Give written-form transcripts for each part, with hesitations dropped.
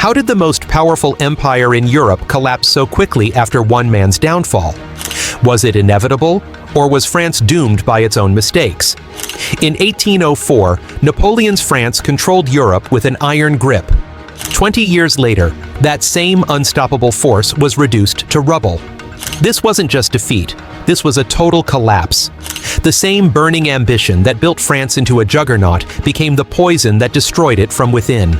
How did the most powerful empire in Europe collapse so quickly after one man's downfall? Was it inevitable, or was France doomed by its own mistakes? In 1804, Napoleon's France controlled Europe with an iron grip. 20 years later, that same unstoppable force was reduced to rubble. This wasn't just defeat, this was a total collapse. The same burning ambition that built France into a juggernaut became the poison that destroyed it from within.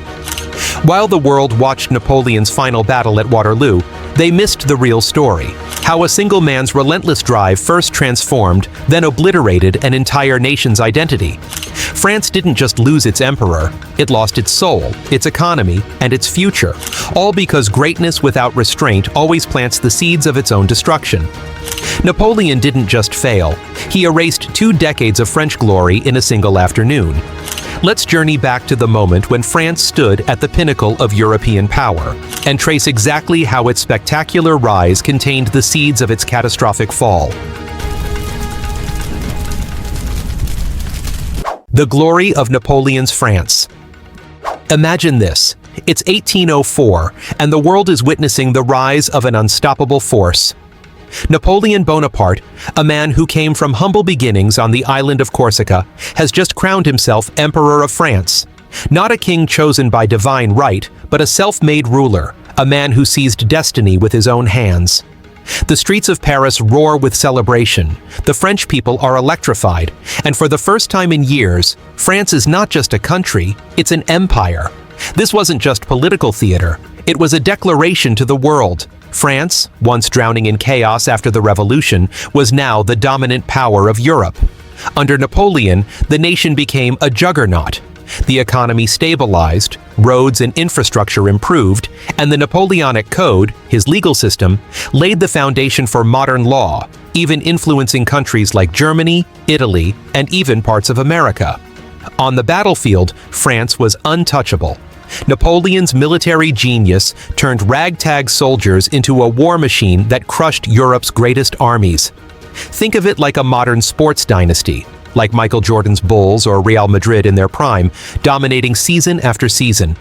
While the world watched Napoleon's final battle at Waterloo, they missed the real story: how a single man's relentless drive first transformed, then obliterated an entire nation's identity. France didn't just lose its emperor, it lost its soul, its economy, and its future, all because greatness without restraint always plants the seeds of its own destruction. Napoleon didn't just fail, he erased 2 decades of French glory in a single afternoon. Let's journey back to the moment when France stood at the pinnacle of European power, and trace exactly how its spectacular rise contained the seeds of its catastrophic fall. The glory of Napoleon's France. Imagine this. It's 1804, and the world is witnessing the rise of an unstoppable force. Napoleon Bonaparte, a man who came from humble beginnings on the island of Corsica, has just crowned himself Emperor of France. Not a king chosen by divine right, but a self-made ruler, a man who seized destiny with his own hands. The streets of Paris roar with celebration. The French people are electrified, and for the first time in years, France is not just a country, it's an empire. This wasn't just political theater, it was a declaration to the world. France, once drowning in chaos after the Revolution, was now the dominant power of Europe. Under Napoleon, the nation became a juggernaut. The economy stabilized, roads and infrastructure improved, and the Napoleonic Code, his legal system, laid the foundation for modern law, even influencing countries like Germany, Italy, and even parts of America. On the battlefield, France was untouchable. Napoleon's military genius turned ragtag soldiers into a war machine that crushed Europe's greatest armies. Think of it like a modern sports dynasty, like Michael Jordan's Bulls or Real Madrid in their prime, dominating season after season.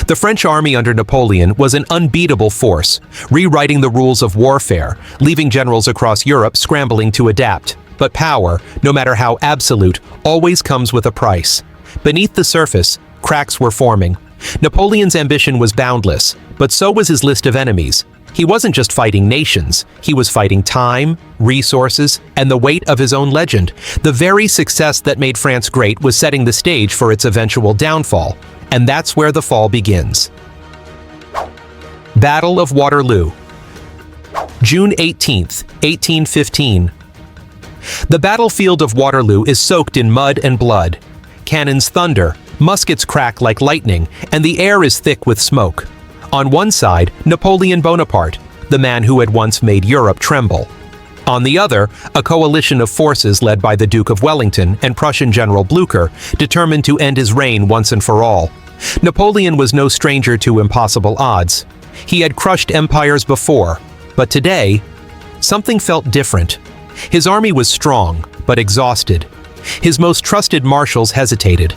The French army under Napoleon was an unbeatable force, rewriting the rules of warfare, leaving generals across Europe scrambling to adapt. But power, no matter how absolute, always comes with a price. Beneath the surface, cracks were forming. Napoleon's ambition was boundless, but so was his list of enemies. He wasn't just fighting nations, he was fighting time, resources, and the weight of his own legend. The very success that made France great was setting the stage for its eventual downfall, and that's where the fall begins. Battle of Waterloo. June 18th, 1815. The battlefield of Waterloo is soaked in mud and blood. Cannons thunder, muskets crack like lightning, and the air is thick with smoke. On one side, Napoleon Bonaparte, the man who had once made Europe tremble. On the other, a coalition of forces led by the Duke of Wellington and Prussian General Blücher, determined to end his reign once and for all. Napoleon was no stranger to impossible odds. He had crushed empires before, but today, something felt different. His army was strong, but exhausted. His most trusted marshals hesitated.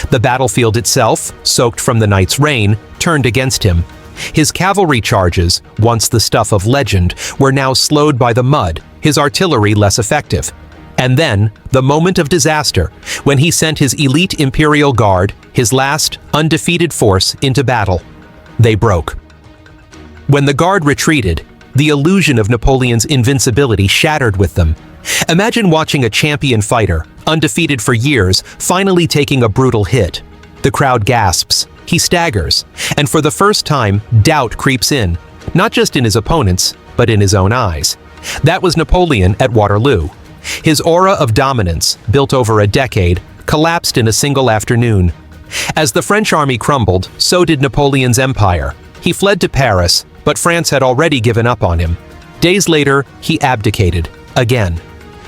The battlefield itself, soaked from the night's rain, turned against him. His cavalry charges, once the stuff of legend, were now slowed by the mud, his artillery less effective. And then, the moment of disaster, when he sent his elite Imperial Guard, his last, undefeated force, into battle. They broke. When the Guard retreated, the illusion of Napoleon's invincibility shattered with them. Imagine watching a champion fighter, undefeated for years, finally taking a brutal hit. The crowd gasps, he staggers, and for the first time, doubt creeps in, not just in his opponents, but in his own eyes. That was Napoleon at Waterloo. His aura of dominance, built over a decade, collapsed in a single afternoon. As the French army crumbled, so did Napoleon's empire. He fled to Paris, but France had already given up on him. Days later, he abdicated, again.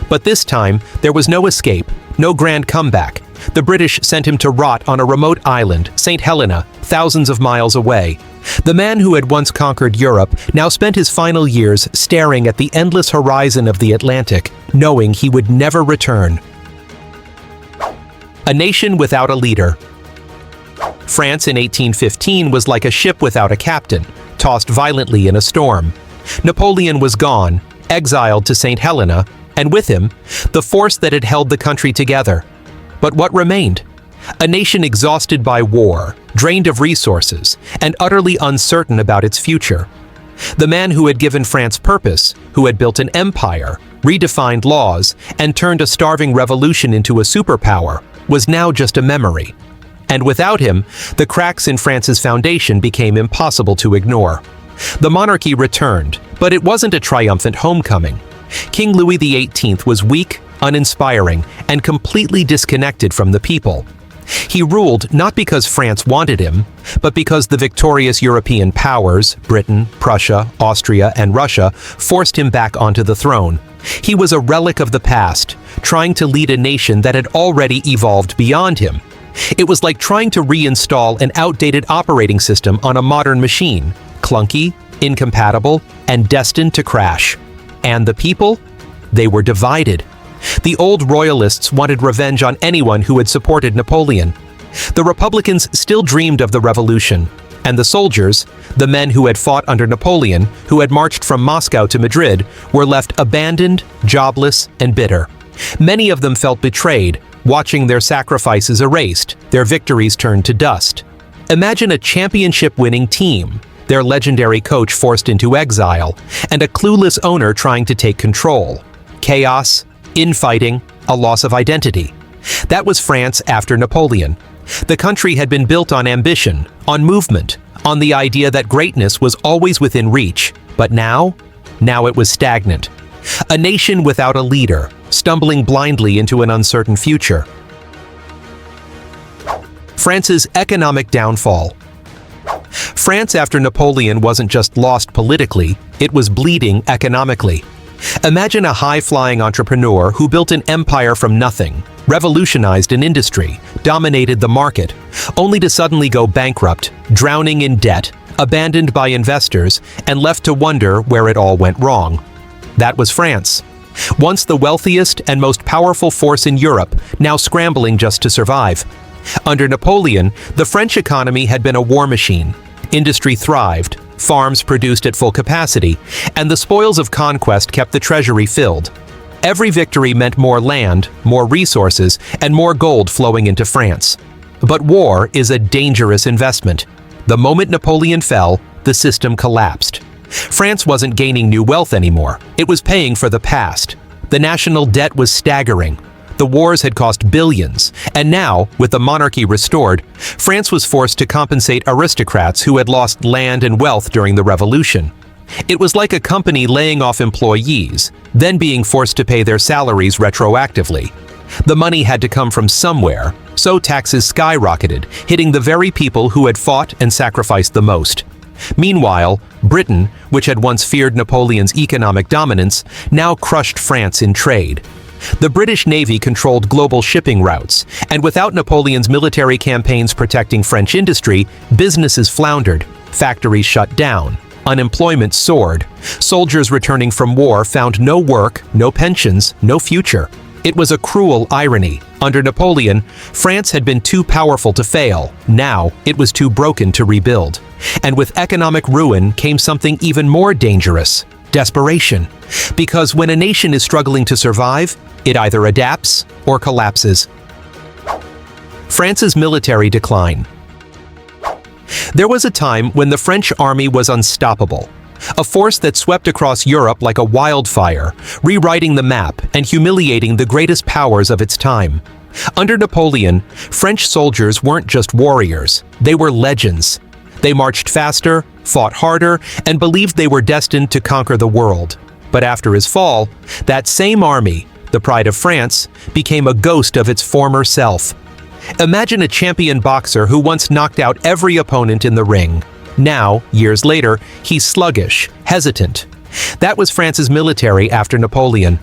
But this time, there was no escape, no grand comeback. The British sent him to rot on a remote island, St. Helena, thousands of miles away. The man who had once conquered Europe now spent his final years staring at the endless horizon of the Atlantic, knowing he would never return. A nation without a leader. France in 1815 was like a ship without a captain, tossed violently in a storm. Napoleon was gone, exiled to St. Helena, and with him, the force that had held the country together. But what remained? A nation exhausted by war, drained of resources, and utterly uncertain about its future. The man who had given France purpose, who had built an empire, redefined laws, and turned a starving revolution into a superpower, was now just a memory. And without him, the cracks in France's foundation became impossible to ignore. The monarchy returned, but it wasn't a triumphant homecoming. King Louis XVIII was weak, uninspiring, and completely disconnected from the people. He ruled not because France wanted him, but because the victorious European powers, Britain, Prussia, Austria, and Russia, forced him back onto the throne. He was a relic of the past, trying to lead a nation that had already evolved beyond him. It was like trying to reinstall an outdated operating system on a modern machine, clunky, incompatible, and destined to crash. And the people? They were divided. The old royalists wanted revenge on anyone who had supported Napoleon. The Republicans still dreamed of the revolution, and the soldiers, the men who had fought under Napoleon, who had marched from Moscow to Madrid, were left abandoned, jobless, and bitter. Many of them felt betrayed, watching their sacrifices erased, their victories turned to dust. Imagine a championship-winning team, their legendary coach forced into exile, and a clueless owner trying to take control. Chaos, infighting, a loss of identity. That was France after Napoleon. The country had been built on ambition, on movement, on the idea that greatness was always within reach. But now it was stagnant. A nation without a leader, stumbling blindly into an uncertain future. France's economic downfall. France after Napoleon wasn't just lost politically, it was bleeding economically. Imagine a high-flying entrepreneur who built an empire from nothing, revolutionized an industry, dominated the market, only to suddenly go bankrupt, drowning in debt, abandoned by investors, and left to wonder where it all went wrong. That was France. Once the wealthiest and most powerful force in Europe, now scrambling just to survive. Under Napoleon, the French economy had been a war machine. Industry thrived, farms produced at full capacity, and the spoils of conquest kept the treasury filled. Every victory meant more land, more resources, and more gold flowing into France. But war is a dangerous investment. The moment Napoleon fell, the system collapsed. France wasn't gaining new wealth anymore. It was paying for the past. The national debt was staggering. The wars had cost billions, and now, with the monarchy restored, France was forced to compensate aristocrats who had lost land and wealth during the revolution. It was like a company laying off employees, then being forced to pay their salaries retroactively. The money had to come from somewhere, so taxes skyrocketed, hitting the very people who had fought and sacrificed the most. Meanwhile, Britain, which had once feared Napoleon's economic dominance, now crushed France in trade. The British Navy controlled global shipping routes, and without Napoleon's military campaigns protecting French industry, businesses floundered, factories shut down, unemployment soared, soldiers returning from war found no work, no pensions, no future. It was a cruel irony. Under Napoleon, France had been too powerful to fail. Now, it was too broken to rebuild. And with economic ruin came something even more dangerous: desperation. Because when a nation is struggling to survive, it either adapts or collapses. France's military decline. There was a time when the French army was unstoppable, a force that swept across Europe like a wildfire, rewriting the map and humiliating the greatest powers of its time. Under Napoleon, French soldiers weren't just warriors, they were legends. They marched faster, fought harder, and believed they were destined to conquer the world. But after his fall, that same army, the pride of France, became a ghost of its former self. Imagine a champion boxer who once knocked out every opponent in the ring. Now, years later, he's sluggish, hesitant. That was France's military after Napoleon.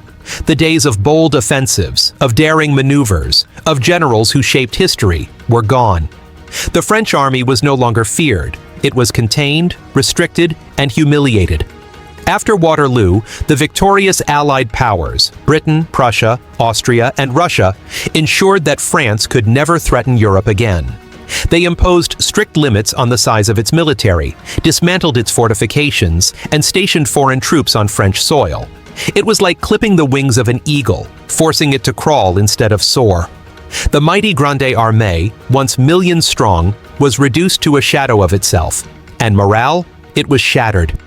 The days of bold offensives, of daring maneuvers, of generals who shaped history were gone. The French army was no longer feared. It was contained, restricted, and humiliated. After Waterloo, the victorious Allied powers, Britain, Prussia, Austria, and Russia, ensured that France could never threaten Europe again. They imposed strict limits on the size of its military, dismantled its fortifications, and stationed foreign troops on French soil. It was like clipping the wings of an eagle, forcing it to crawl instead of soar. The mighty Grande Armée, once millions strong, was reduced to a shadow of itself, and morale, it was shattered.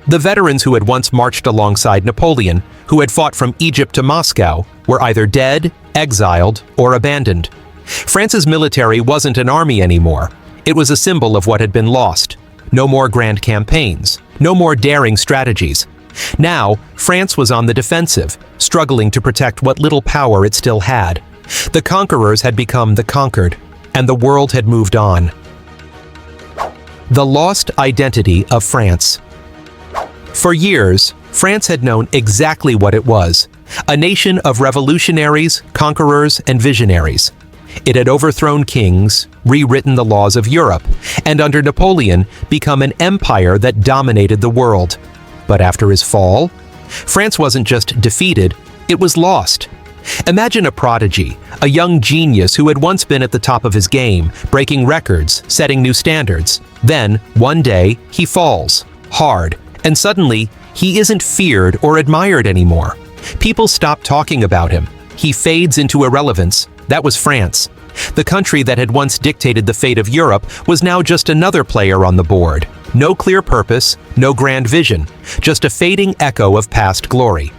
The veterans who had once marched alongside Napoleon, who had fought from Egypt to Moscow, were either dead, exiled, or abandoned. France's military wasn't an army anymore. It was a symbol of what had been lost. No more grand campaigns, no more daring strategies. Now, France was on the defensive, struggling to protect what little power it still had. The conquerors had become the conquered, and the world had moved on. The lost identity of France. For years, France had known exactly what it was, a nation of revolutionaries, conquerors, and visionaries. It had overthrown kings, rewritten the laws of Europe, and under Napoleon become an empire that dominated the world. But after his fall, France wasn't just defeated, it was lost. Imagine a prodigy, a young genius who had once been at the top of his game, breaking records, setting new standards. Then, one day, he falls, hard, and suddenly, he isn't feared or admired anymore. People stop talking about him. He fades into irrelevance. That was France. The country that had once dictated the fate of Europe was now just another player on the board. No clear purpose, no grand vision, just a fading echo of past glory.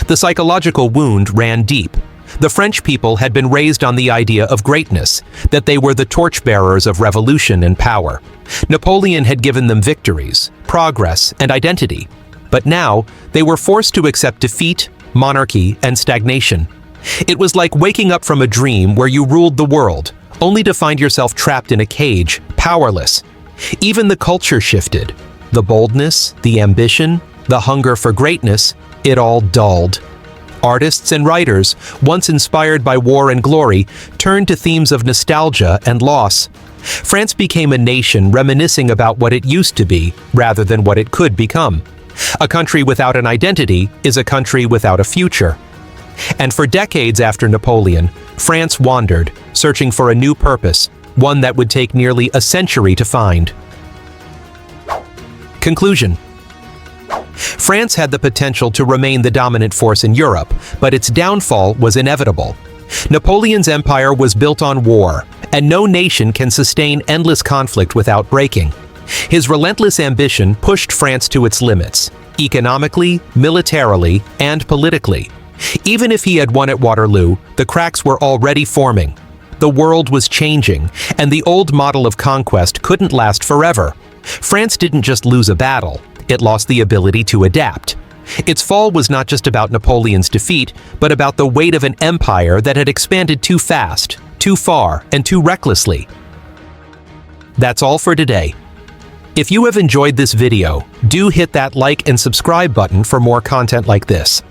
The psychological wound ran deep. The French people had been raised on the idea of greatness, that they were the torchbearers of revolution and power. Napoleon had given them victories, progress, and identity. But now, they were forced to accept defeat, monarchy, and stagnation. It was like waking up from a dream where you ruled the world, only to find yourself trapped in a cage, powerless. Even the culture shifted. The boldness, the ambition, the hunger for greatness, it all dulled. Artists and writers, once inspired by war and glory, turned to themes of nostalgia and loss. France became a nation reminiscing about what it used to be, rather than what it could become. A country without an identity is a country without a future. And for decades after Napoleon, France wandered, searching for a new purpose, one that would take nearly a century to find. Conclusion. France had the potential to remain the dominant force in Europe, but its downfall was inevitable. Napoleon's empire was built on war, and no nation can sustain endless conflict without breaking. His relentless ambition pushed France to its limits, economically, militarily, and politically. Even if he had won at Waterloo, the cracks were already forming. The world was changing, and the old model of conquest couldn't last forever. France didn't just lose a battle, it lost the ability to adapt. Its fall was not just about Napoleon's defeat, but about the weight of an empire that had expanded too fast, too far, and too recklessly. That's all for today. If you have enjoyed this video, do hit that like and subscribe button for more content like this.